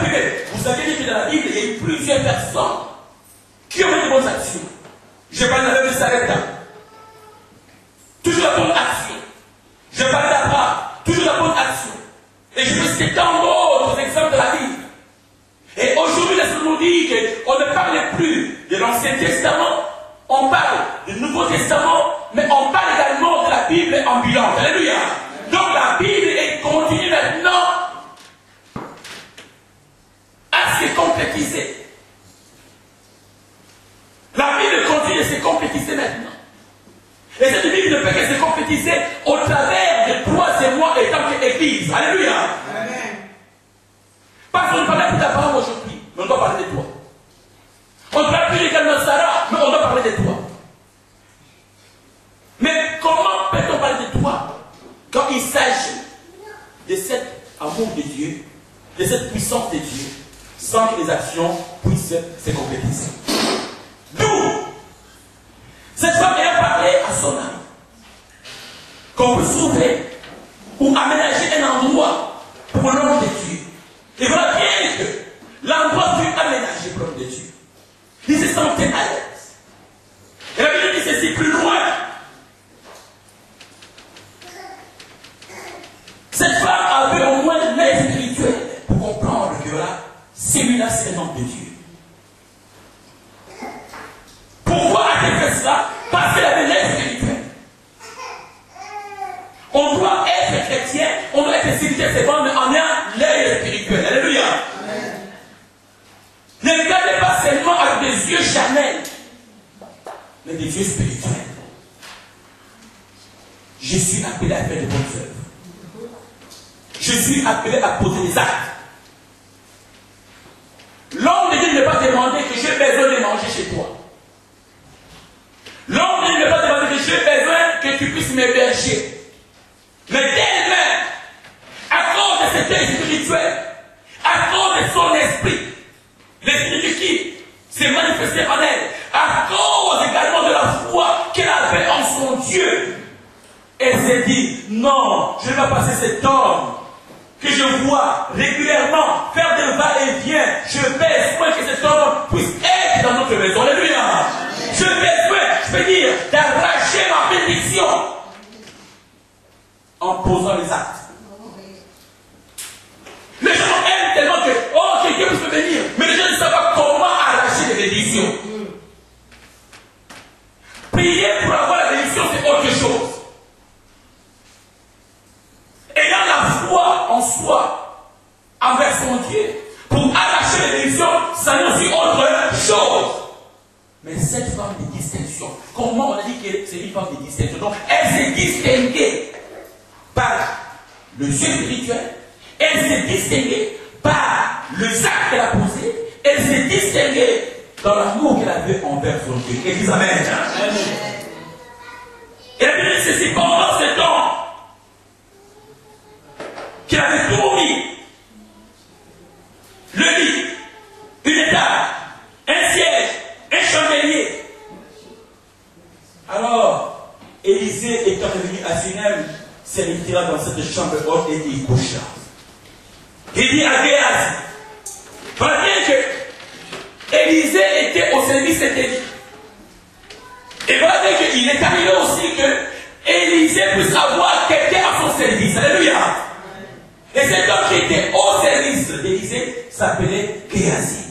privée. Vous savez dit que dans la Bible, il y a eu plusieurs personnes qui ont fait de bonnes actions. Je parle de l'homme de Sarepta. Toujours la bonne action. Je parle d'Abraham. Toujours la bonne action. Et je peux citer tant d'autres exemples de la Bible. Et aujourd'hui, laissez-nous nous dire qu'on ne parle plus de l'Ancien Testament, on parle du Nouveau Testament, mais on parle également de la Bible ambulante. Alléluia. Donc la Bible est continue maintenant à se concrétiser. La Bible continue de se concrétiser maintenant. Et cette Bible ne peut que se concrétiser au travers de toi et moi et tant qu'Église. Alléluia. Amen. Parce qu'on ne parle plus d'Abraham aujourd'hui, mais on doit parler de toi. On ne parle plus également de Sarah, mais on doit parler de toi. Mais comment peut-on parler de toi quand il s'agit de cet amour de Dieu, de cette puissance de Dieu, sans que les actions puissent se concrétiser? D'où cette femme ayant parlé à son mari qu'on peut trouver ou aménager un endroit pour l'homme de Dieu. Et voilà bien que l'endroit fut aménagé pour l'homme de Dieu. Il se sentait à l'aise. Et la Bible dit ceci plus loin. Cette femme avait au moins l'œil spirituel pour comprendre que voilà, celui-là c'est un homme de Dieu. Pourquoi a-t-elle fait cela? Parce qu'elle avait l'œil spirituel. On doit être chrétien, on doit être spirituel, c'est bon, mais on a l'œil spirituel. Alléluia. Ne regardez pas seulement avec des yeux charnels, mais des yeux spirituels. Je suis appelé à faire de bonnes œuvres. Je suis appelé à poser des actes. L'homme de Dieu ne va pas demander que j'ai besoin de manger chez toi. L'homme de Dieu ne va pas demander que j'ai besoin que tu puisses m'héberger. Mais d'elle-même, à cause de cet œil spirituel, à cause de son esprit, l'esprit de qui s'est manifesté en elle, à cause également de la foi qu'elle avait en son Dieu, elle s'est dit, non, je ne vais pas passer cet homme que je vois régulièrement faire des va-et-vient. Je besoin que cet homme puisse être dans notre maison. Alléluia. Je besoin, je peux dire, d'arracher ma bénédiction en posant les actes. Les gens aiment tellement que, oh, quelqu'un puisse me bénir, mais les gens ne savent pas comment arracher les bénédictions. Prier pour avoir la bénédiction, c'est autre chose. Ayant la foi en soi, envers son Dieu, pour arracher les bénédictions, ça est aussi autre chose. Mais cette femme de distinction, comment on a dit que c'est une femme de distinction? Donc, elle s'est distinguée par le jeu spirituel, elle s'est distinguée par le acte qu'elle a posé, elle s'est distinguée dans l'amour qu'elle avait envers son Dieu. Et disent Amen. Et la Bible dit ceci, pendant ce temps, qu'il avait tout mis, le lit, une table, un siège, un chandelier. Alors, Élisée étant revenu à Sunem, s'est retiré dans cette chambre haute et il coucha. Il dit à Géasi, voilà bien que Élisée était au service d'Élie. Et voilà bien qu'il est arrivé aussi que Élisée puisse avoir quelqu'un à son service. Alléluia. Et cet homme qui était au service d'Élisée s'appelait Géasi.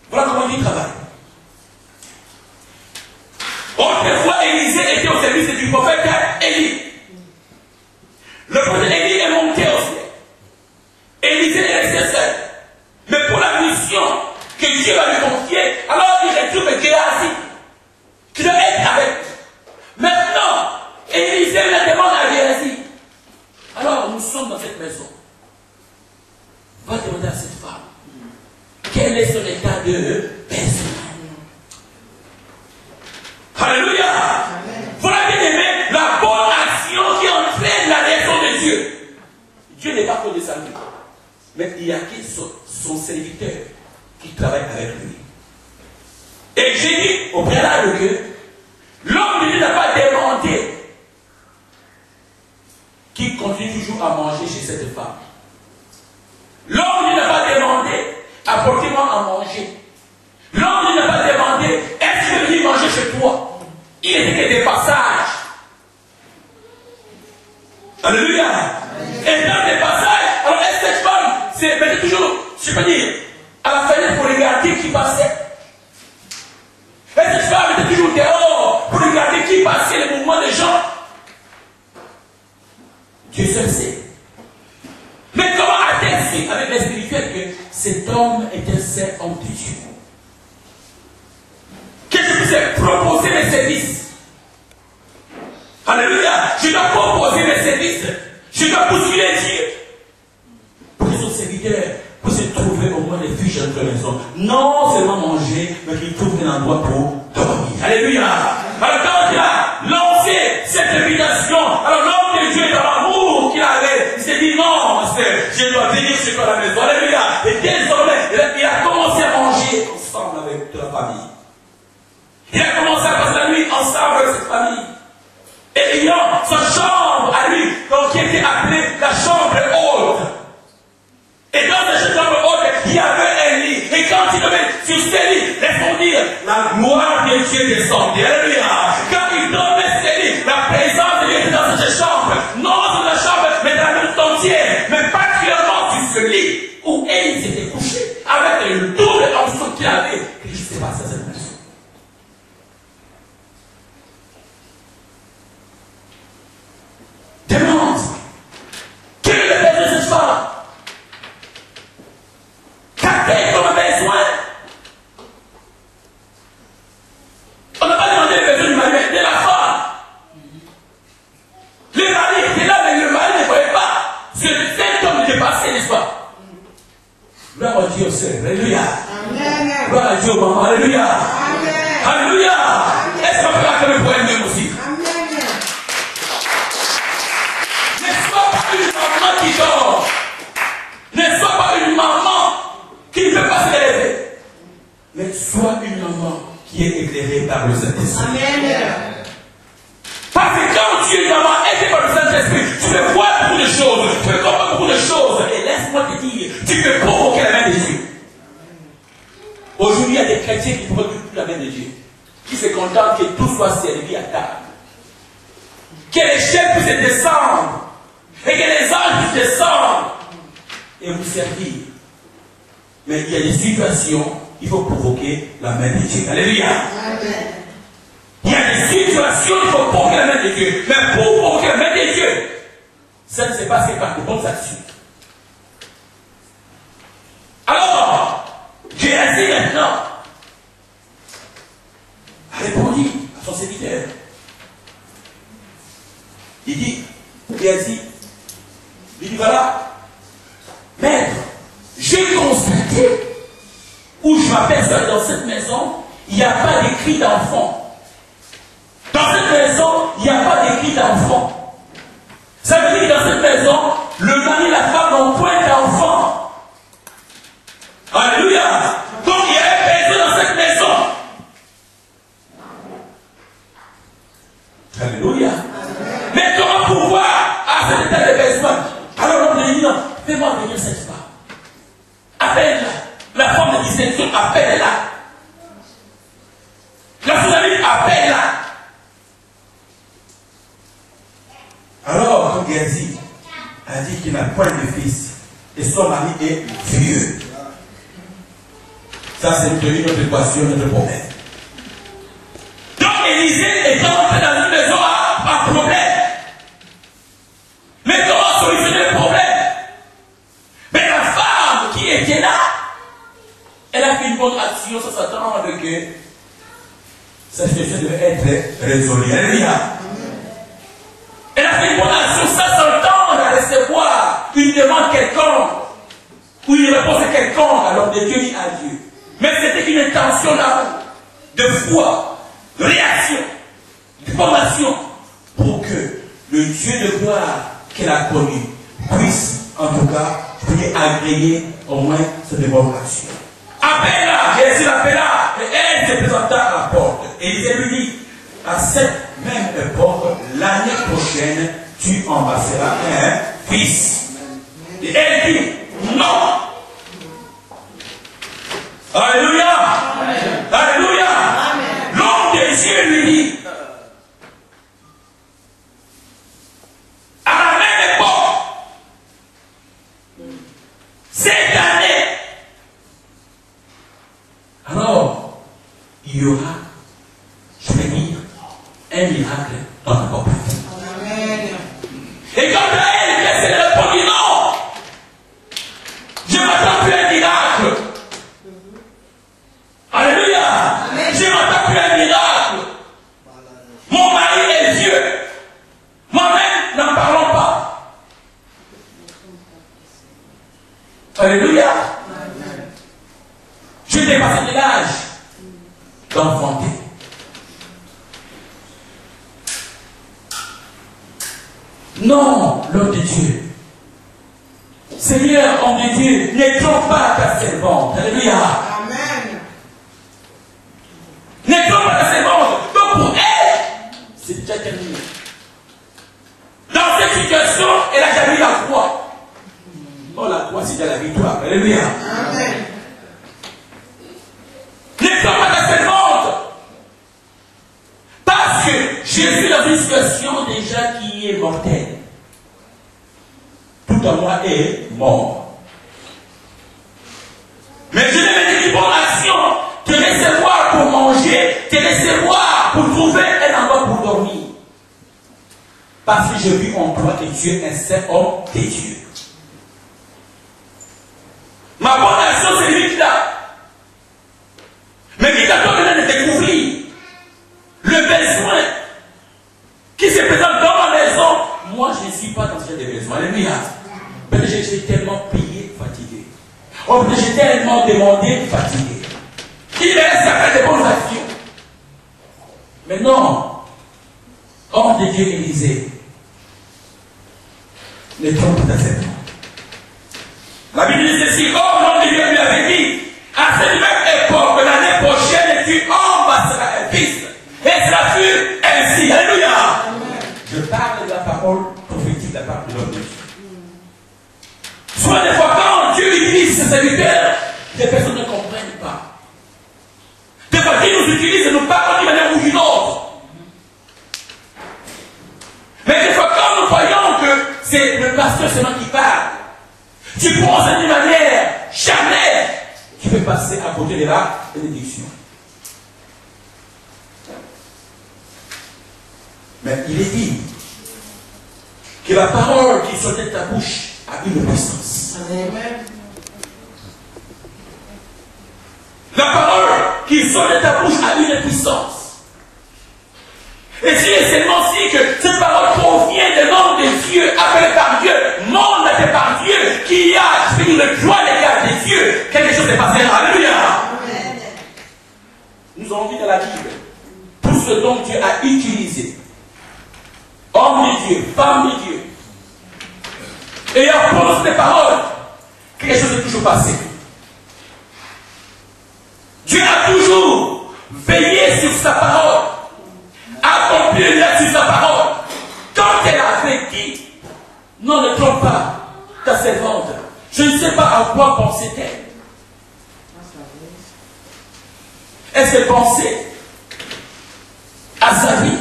Voilà comment il travaille. Autrefois, Élisée était au service du prophète Élie. Le prophète Élie est monté au ciel. Élisée est resté seul. Mais pour la mission que Dieu va lui confier, alors il retrouve Géasi, qui doit être avec. Maintenant, Élisée la demande à Géasi. Alors, nous sommes dans cette maison. Va demander à cette femme quel est son état de personne. Alléluia. Voilà bien aimé la bonne action qui entraîne la raison de Dieu. Dieu n'est pas condescendant, mais il y a qui son serviteur qui travaille avec lui. Et j'ai dit au préalable que l'homme de Dieu n'a pas demandé qu'il continue toujours à manger chez cette femme. Alléluia. Et dans des passages, alors cette femme, c'est toujours, je peux dire, à la fenêtre pour regarder qui passait. Et cette femme était toujours dehors pour regarder qui passait, les mouvements des gens. Dieu seul sait. Mais comment a-t-elle su avec les spirituels que cet homme était un homme de Dieu? Que je puisse proposer mes services. Alléluia. Je dois proposer mes services. Je dois bousculer Dieu. Pour que son serviteur puisse trouver au moins des fiches entre les maison. Non seulement manger, mais qu'il trouve un endroit pour dormir. Alléluia. Alors quand il a lancé cette invitation, alors l'homme de Dieu dans l'amour qu'il avait, il s'est dit non, je dois venir chez toi à la maison. Alléluia. Et désormais, il a commencé à manger ensemble avec toute la famille. Il a commencé à passer la nuit ensemble avec cette famille. Et ayant sa chambre à lui, donc qui était appelée la chambre haute. Et dans cette chambre haute, il y avait un lit. Et quand il devait sur ce lit, laisse-moi dire, la gloire de Dieu descendait. Alléluia. Quand il dormait ce lit, la présence de Dieu était dans cette chambre. Non dans la chambre, mais dans la maison entière. Mais particulièrement sur ce lit où elle s'était couchée. Avec le double ensemble qu'il avait. Et je ne sais pas, ça c'est le. Demande. Quel est le besoin de cette femme? Qu'a-t-elle comme besoin? On n'a pas demandé le besoin du mari, mais de la femme. Le mari était là, mais le mari ne voyait pas. Cet homme était passé, n'est-ce pas? Gloire à Dieu, Seigneur. Alléluia. Gloire à Dieu, maman. Alléluia. Alléluia. Est-ce qu'on peut accueillir le poème même aussi? Une maman qui dort, ne sois pas une maman qui ne peut pas se lever, mais sois une maman qui est éclairée par le Saint-Esprit. Parce que quand tu es maman aidée par le Saint-Esprit, tu peux voir beaucoup de choses, tu peux comprendre beaucoup de choses, et laisse-moi te dire, tu peux provoquer la main de Dieu. Aujourd'hui, il y a des chrétiens qui ne provoquent plus la main de Dieu, qui se contentent que tout soit servi à table, que les chefs puissent descendre. Et que les anges puissent descendre et vous servir. Mais il y a des situations, il faut provoquer la main de Dieu. Alléluia. Il y a des situations, il faut provoquer la main de Dieu. Mais pour provoquer la main de Dieu, ça ne se passe que par de bonnes actions. Alors, Géasi maintenant a répondu à son serviteur. Il dit, Géasi, il dit voilà, maître, j'ai constaté où je m'aperçois dans cette maison, il n'y a pas de cri d'enfant. Dans cette maison, il n'y a pas de cri d'enfant. Ça veut dire que dans cette maison, le mari et la femme n'ont point d'enfant. Alléluia. Donc il y a un besoin dans cette maison. Alléluia. Mais comment pouvoir à cet état de besoin? Alors l'homme dit non, fais-moi venir cette femme. Appelle-la. La femme de distinction, appelle-la. La souveraine, appelle-la. Alors, quand Géasi a dit qu'il n'a point de fils, et son mari est vieux. Ça, c'est notre équation, notre problème. Donc, Élisée est entré dans une maison à problème. Mais comment solutionner le problème? Mais la femme qui était là, elle a fait une bonne action sans s'attendre que sa situation devait être résolue. Alléluia. Elle a fait une bonne action sans s'attendre à recevoir une demande quelconque ou une réponse quelconque. Alors de Dieu dit à Dieu. Mais c'était une intention là de foi, de réaction, de formation pour que le Dieu de gloire qu'elle a connu puisse, en tout cas, agréer au moins cette bonne action. Appelle-la, Jésus l'appela, et elle se présenta à la porte. Et il lui dit, à cette même époque, l'année prochaine, tu embrasseras un fils. Et elle dit, non. Alléluia. Alléluia. L'homme de Dieu lui dit, à la même époque, Alléluia. Je n'ai pas de l'âge d'enfanter. Non, l'homme de Dieu. Seigneur, homme de Dieu, ne trompe pas ta servante. Alléluia. Amen. Ne trompe pas ta servante. Donc pour elle, c'est déjà terminé. Dans cette situation, elle a déjà mis la croix. Oh, la croix, c'est déjà la victoire. Alléluia. Amen. Ne trompe pas ta servante. Parce que je suis dans une situation déjà qui est mortelle. Tout en moi est mort. Mais je ne me dis pas l'action, te laisser voir pour manger, te laisser voir pour trouver un endroit pour dormir. Parce que je vis en toi que tu es un saint homme de Dieu. Ma bonne action, c'est lui qui l'a. Mais qui t'a donné de découvrir le besoin qui se présente dans ma maison. Moi, je ne suis pas dans ce genre de besoin. Alléluia. Peut-être que j'ai tellement payé, fatigué. Oh, peut-être que j'ai tellement demandé, fatigué. Il me reste à faire des bonnes actions. Mais non. Homme de Dieu Élisée. Ne trompe pas ta servante. La Bible dit ceci. Oh, l'homme de Dieu lui avait dit, à cette même époque, l'année prochaine, tu embrasseras un fils. Et cela fut ainsi. Alléluia. Je parle de la parole prophétique de la part de l'homme de Dieu. Soit des fois, quand Dieu utilise ses serviteurs, les personnes ne comprennent pas. Des fois, Dieu nous utilise et nous parle d'une manière ou d'une autre. Mais des fois, quand nous croyons que c'est le pasteur seulement qui parle, tu penses d'une manière, jamais tu peux passer à côté de la bénédiction. Mais il est dit que la parole qui sortait de ta bouche a une puissance. Amen. La parole qui sort de ta bouche a une puissance. Et si c'est seulement si que cette parole provient de nom de Dieu, appelé par Dieu, mandaté par Dieu, qui a fait le droit des gardes de Dieu, quelque chose est passé. Alléluia. Nous avons vu dans la Bible tout ce dont Dieu a utilisé. Homme de Dieu, femme de Dieu. Et en prononçant des paroles, quelque chose est toujours passé. Dieu a toujours veillé sur sa parole, accompli sur sa parole. Quand elle avait dit, non, ne trompe pas ta servante, je ne sais pas à quoi pensait-elle. Elle s'est pensée à sa vie.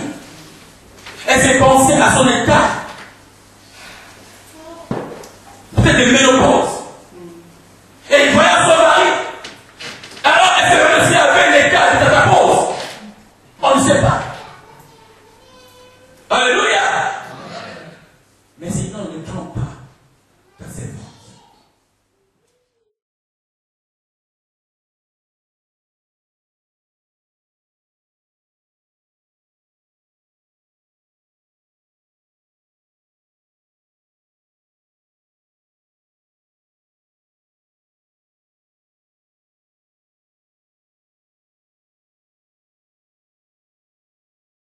Elle s'est pensée à son état. Peut-être de ménopause.